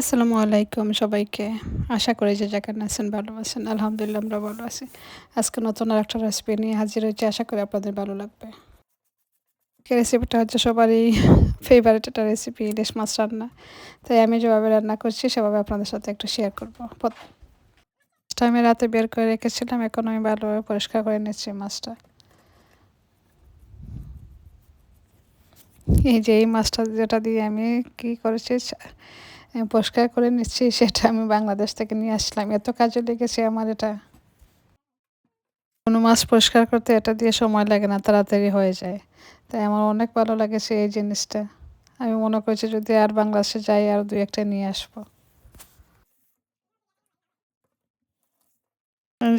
আসসালামু আলাইকুম সবাইকে। আশা করি যে যেখানে আছেন ভালো আছেন। আলহামদুলিল্লাহ আমরা ভালো আছি। আজকে নতুন আরেকটা রেসিপি নিয়ে হাজির হয়েছি। আশা করি আপনাদের ভালো লাগবে। রেসিপিটা হচ্ছে সবারই ফেভারিট একটা রেসিপি ইলিশ মাছ রান্না। তাই আমি যেভাবে রান্না করছি সেভাবে আপনাদের সাথে একটু শেয়ার করব। মাছটা আমি রাতে বের করে রেখেছিলাম। এখন আমি ভালোভাবে পরিষ্কার করে নিচ্ছি মাছটা। এই যে এই মাছটা যেটা দিয়ে আমি কি করেছি পরিষ্কার করে নিচ্ছি সেটা আমি বাংলাদেশ থেকে নিয়ে আসলাম। এত কাজে লেগেছে আমার এটা। কোনো মাছ পরিষ্কার করতে এটা দিয়ে সময় লাগে না, তাড়াতাড়ি হয়ে যায়। তাই আমার অনেক ভালো লাগেছে এই জিনিসটা। আমি মনে করছি যদি আর বাংলাদেশে যাই আর ২-১ টা নিয়ে আসবো।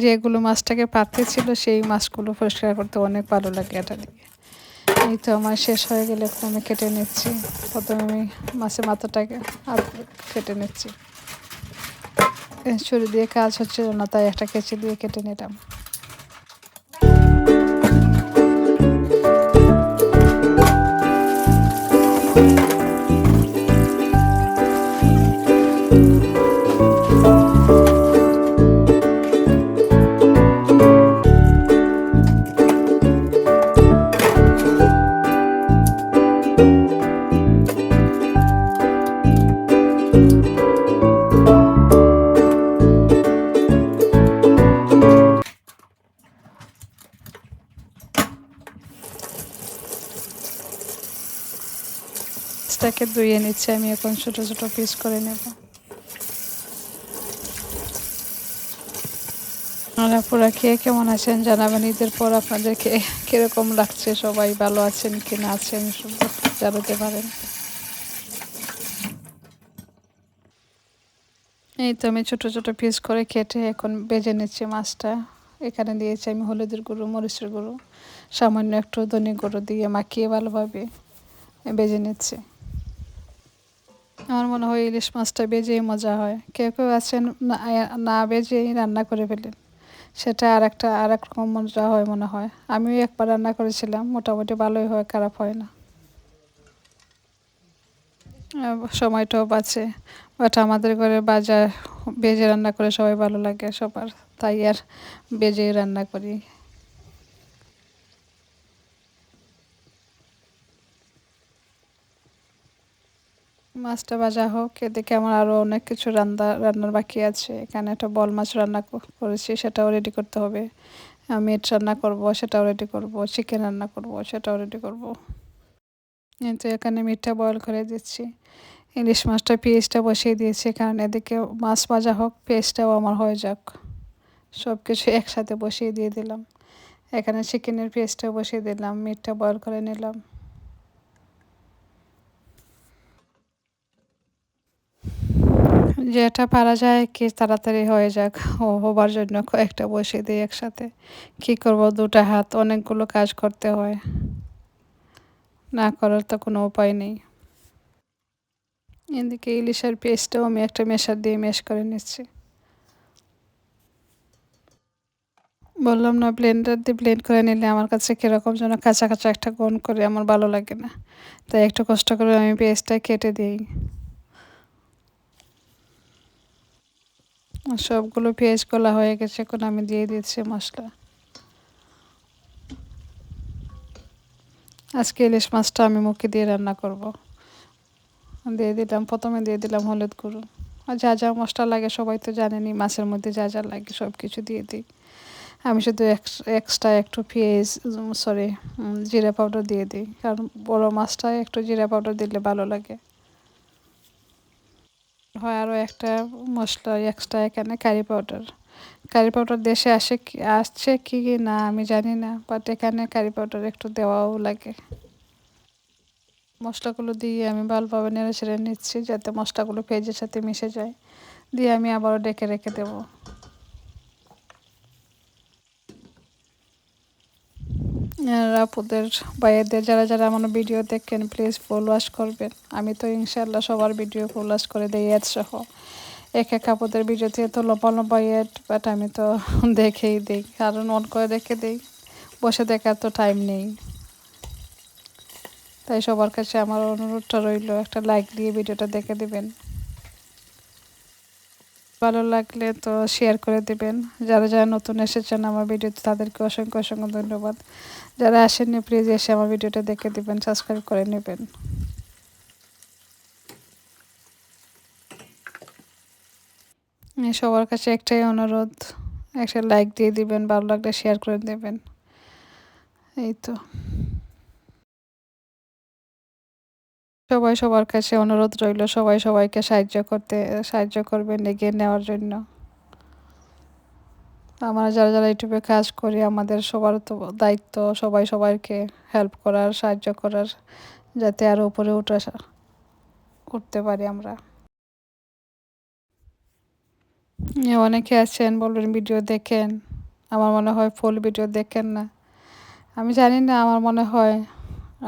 যেগুলো মাছটাকে পাঠিয়েছিল সেই মাছগুলো পরিষ্কার করতে অনেক ভালো লাগে এটা দিয়ে। এই তো আমার শেষ হয়ে গেলে এখন আমি কেটে নিচ্ছি। প্রথমে আমি মাছের মাথাটাকে কেটে নিচ্ছি। ছুরি দিয়ে কাজ হচ্ছিল না তাই একটা কেঁচি দিয়ে কেটে নিলাম। মাছটাকে ধুয়ে নিচ্ছি, আমি এখন ছোট ছোট পিস করে নেব। আর আপুরা কে কেমন আছেন জানাবেন। ঈদের পর আপনাদেরকে কিরকম লাগছে, সবাই ভালো আছেন কি না আছেন সব জানাতে পারেন। এই তো আমি ছোট ছোট পিস করে কেটে এখন ভেজে নিচ্ছি মাছটা। এখানে দিয়েছি আমি হলুদের গুঁড়ো, মরিচের গুঁড়ো, সামান্য একটু ধনে গুঁড়ো দিয়ে মাখিয়ে ভালোভাবে ভেজে নিচ্ছি। আমার মনে হয় ইলিশ মাছটা ভেজেই মজা হয়। কেউ কেউ আছেন না না ভেজেই রান্না করে ফেলেন, সেটা আর এক রকম মজা হয় মনে হয়। আমিও একবার রান্না করেছিলাম, মোটামুটি ভালোই হয়, খারাপ হয় না। সময়টাও বাঁচে। বাট আমাদের ঘরে বাজার ভেজে রান্না করে সবাই ভালো লাগে সবার, তাই আর ভেজেই রান্না করি। মাছটা ভাজা হোক, এদিকে আমার আরও অনেক কিছু রান্নার বাকি আছে। এখানে একটা বল মাছ রান্না করেছি, সেটাও রেডি করতে হবে। মিট রান্না করব, সেটাও রেডি করব। চিকেন রান্না করব, সেটাও রেডি করব। কিন্তু এখানে মিটটা বয়েল করে দিচ্ছি। ইলিশ মাছটা পেঁয়াজটা বসিয়ে দিয়েছি, কারণ এদিকে মাছ ভাজা হোক, পেঁয়াজটাও আমার হয়ে যাক। সব কিছু একসাথে বসিয়ে দিয়ে দিলাম। এখানে চিকেনের পেঁয়াজটাও বসিয়ে দিলাম, মিটটা বয়েল করে নিলাম। যেটা পারা যায় কি তাড়াতাড়ি হয়ে যাক হবার জন্য কয়েকটা বসিয়ে দিই একসাথে। কী করব, দুটা হাত, অনেকগুলো কাজ করতে হয়, না করার তো কোনো উপায় নেই। এদিকে ইলিশের পেস্টটাও আমি একটা মেশার দিয়ে মেশ করে নিচ্ছি। বললাম না, ব্লেন্ডার দিয়ে ব্লেন্ড করে নিলে আমার কাছে কীরকম যেন কাঁচা কাঁচা একটা গন্ধ করে, আমার ভালো লাগে না। তাই একটু কষ্ট করে আমি পেস্টটা কেটে দিই। সবগুলো পেঁয়াজ গলা হয়ে গেছে, এখন আমি দিয়ে দিচ্ছি মশলা। আজকে ইলিশ মাছটা আমি মুখে দিয়ে রান্না করব। প্রথমে দিয়ে দিলাম হলুদ গুঁড়ো। আর যা যা মশলা লাগে সবাই তো জানেনই, মাছের মধ্যে যা যা লাগে সব কিছু দিয়ে দিই। আমি শুধু এক্সট্রা একটু জিরা পাউডার দিয়ে দিই, কারণ বড়ো মাছটায় একটু জিরা পাউডার দিলে ভালো লাগে। হয় আরও একটা মশলা এক্সট্রা, এখানে কারি পাউডার দেশে আসছে কি না আমি জানি না, বাট এখানে কারি পাউডার একটু দেওয়াও লাগে। মশলাগুলো দিয়ে আমি ভালোভাবে নেড়ে ছেড়ে নিচ্ছি, যাতে মশলাগুলো পেঁয়াজের সাথে মিশে যায়। দিয়ে আমি আবারও ডেকে রেখে দেবো। আর আপুদের ভাইয়াদের যারা যারা আমার ভিডিও দেখেন প্লিজ ফলোয়াস করবেন। আমি তো ইনশাল্লাহ সবার ভিডিও ফলোয়াস করে দিই, এড সহ। এক এক আপুদের ভিডিওতে তো লম্বা লম্বা এড, বাট আমি তো দেখেই দিই, কারণ অন করে রেখে দিই, বসে দেখার তো টাইম নেই। তাই সবার কাছে আমার অনুরোধটা রইল, একটা লাইক দিয়ে ভিডিওটা দেখে দিবেন। ভালো লাগলে তো শেয়ার করে দিবেন। যারা যারা নতুন এসেছেন আমার ভিডিওতে তাদেরকে অসংখ্য অসংখ্য ধন্যবাদ। যারা আসেননি প্লিজ এসে আমার ভিডিওটা দেখে দিবেন, সাবস্ক্রাইব করে নেবেন। সবার কাছে একটাই অনুরোধ, একটা লাইক দিয়ে দিবেন, ভালো লাগলে শেয়ার করে দেবেন। এই তো, সবাই সবার কাছে অনুরোধ রইল, সবাই সবাইকে সাহায্য করবেন এগিয়ে নেওয়ার জন্য। আমরা যারা যারা ইউটিউবে কাজ করি আমাদের সবার তো দায়িত্ব সবাই সবাইকে হেল্প করার, সাহায্য করার, যাতে আরও উপরে উঠতে পারি আমরা। অনেকে আছেন বলবেন ভিডিও দেখেন, আমার মনে হয় ফুল ভিডিও দেখেন না। আমি জানি না, আমার মনে হয়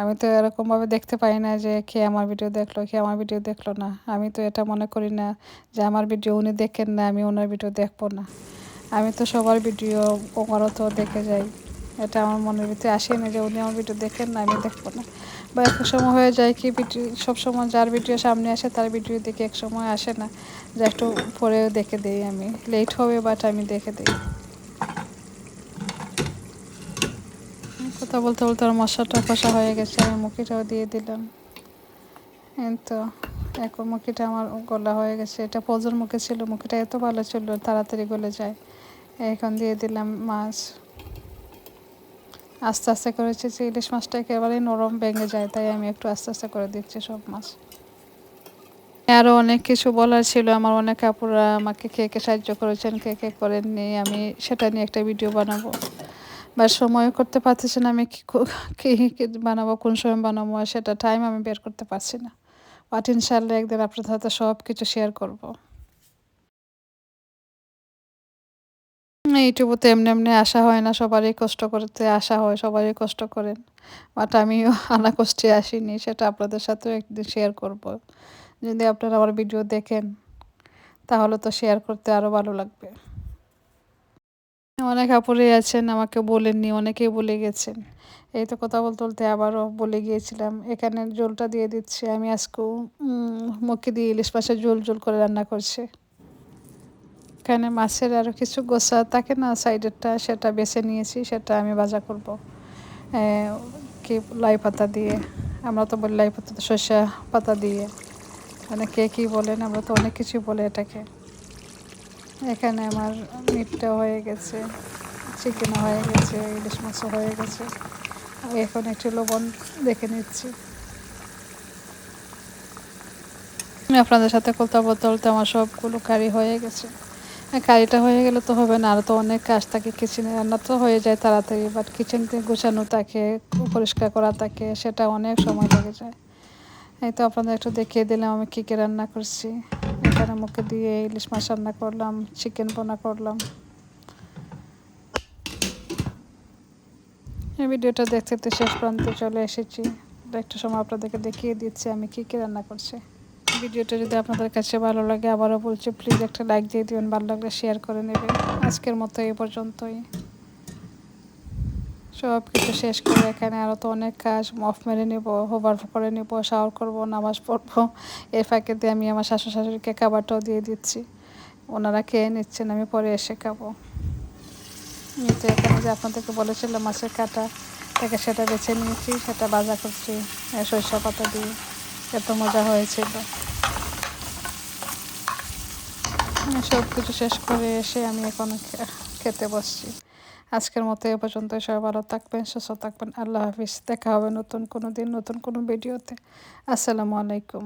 আমি তো এরকমভাবে দেখতে পাই না যে কে আমার ভিডিও দেখলো কে আমার ভিডিও দেখলো না। আমি তো এটা মনে করি না যে আমার ভিডিও উনি দেখেন না আমি ওনার ভিডিও দেখবো না। আমি তো সবার ভিডিও তো দেখে যাই। এটা আমার মনের ভিতরে আসে না যে উনি আমার ভিডিও দেখেন না আমি দেখবো না। বা এক সময় হয়ে যায় কি ভিডিও সবসময় যার ভিডিও সামনে আসে তার ভিডিও দেখে এক সময় আসে না, যে একটু পরে দেখে দিই, আমি লেট হবে বাট আমি দেখে দিই। কথা বলতে বলতে আমার মশলাটা কষা হয়ে গেছে, আমি মুখিটাও দিয়ে দিলাম। তো এখন মুখিটা আমার গলা হয়ে গেছে, এটা প্রজোর মুখে ছিল, মুখিটা এত ভালো ছিল তাড়াতাড়ি গলে যায়। এখন দিয়ে দিলাম মাছ, আস্তে আস্তে করেছি যে ইলিশ মাছটা একেবারেই নরম ভেঙে যায়, তাই আমি একটু আস্তে আস্তে করে দিচ্ছি সব মাছ। আরও অনেক কিছু বলার ছিল, আমার অনেক আপুরা আমাকে কে কে সাহায্য করেছেন কে কে করেননি, আমি সেটা নিয়ে একটা ভিডিও বানাবো, বা সময় করতে পারতেছি না। আমি কী বানাবো, কোন সময় বানাবো, আর সেটা টাইম আমি বের করতে পারছি না। বাট ইনশাল্লাহ একদিন আপনার সাথে সব কিছু শেয়ার করব। ইউটিউবে তো এমনি এমনি আসা হয় না, সবারই কষ্ট করতে আসা হয়, সবারই কষ্ট করেন। বাট আমিও আনা কষ্টে আসিনি, সেটা আপনাদের সাথেও একদিন শেয়ার করব। যদি আপনারা আমার ভিডিও দেখেন তাহলে তো শেয়ার করতে আরও ভালো লাগবে। অনেক আপুরাই আছেন আমাকে বলেননি, অনেকেই বলে গেছেন। এই তো কথা বলতে বলতে আবারও বলে গিয়েছিলাম। এখানে ঝোলটা দিয়ে দিচ্ছি, আমি আজকেও মুখে দিয়ে ইলিশ মাছের ঝোল ঝোল করে রান্না করছি। এখানে মাছের আরও কিছু গোছা থাকে না সাইডেরটা, সেটা বেছে নিয়েছি, সেটা আমি ভাজা করব। কি লাই পাতা দিয়ে, আমরা তো বলি লাই পাতা, তো সর্ষে পাতা দিয়ে, মানে কে কী বলেন, আমরা তো অনেক কিছু বলে এটাকে। এখানে আমার মিটটা হয়ে গেছে, চিকেনও হয়ে গেছে, ইলিশ মাছও হয়ে গেছে। এখন একটু লবণ দেখে নিচ্ছি। আপনাদের সাথে কথা বলতে বলতে আমার সবগুলো কারি হয়ে গেছে। কারিটা হয়ে গেলে তো হবে না, আরও তো অনেক কাজ থাকে কিচেনে, রান্না তো হয়ে যায় তাড়াতাড়ি, বাট কিচেনকে গোছানো থাকে, পরিষ্কার করা থাকে, সেটা অনেক সময় লেগে যায়। এই তো আপনাদের একটু দেখিয়ে দিলাম আমি কী কী রান্না করছি। এখানে মুখে দিয়ে ইলিশ মাছ রান্না করলাম, চিকেন বোনা করলাম। এই ভিডিওটা দেখতে দেখতে শেষ প্রান্তে চলে এসেছি, একটু সময় আপনাদেরকে দেখিয়ে দিচ্ছি আমি কী কী রান্না করছি। ভিডিওটা যদি আপনাদের কাছে ভালো লাগে, আবারও বলছি প্লিজ একটা লাইক দিয়ে দিবেন, ভালো লাগলে শেয়ার করে নেবেন। আজকের মতো এই পর্যন্তই। সব কিছু শেষ করে এখানে আরও তো অনেক কাজ, মফ মেরে নেব, হোবার করে নেব, শাওয়ার করব, নামাজ পড়বো। এর ফাঁকে দিয়ে আমি আমার শাশুড় শাশুড়িকে খাবারটাও দিয়ে দিচ্ছি, ওনারা খেয়ে নিচ্ছেন, আমি পরে এসে খাবো। নিচে এখানে যে আপনাদেরকে বলেছিলাম মাছের কাটা থেকে, সেটা বেছে নিয়েছি, সেটা ভাজা করছি সরিষা পাতা দিয়ে, এত মজা হয়েছিল। সব কিছু শেষ করে এসে আমি এখন খেতে বসছি। আজকের মতো এ পর্যন্ত, সবাই ভালো থাকবেন, সুস্থ থাকবেন, আল্লাহ হাফিজ। দেখা হবে নতুন কোনো দিন নতুন কোনো ভিডিওতে। আসসালামু আলাইকুম।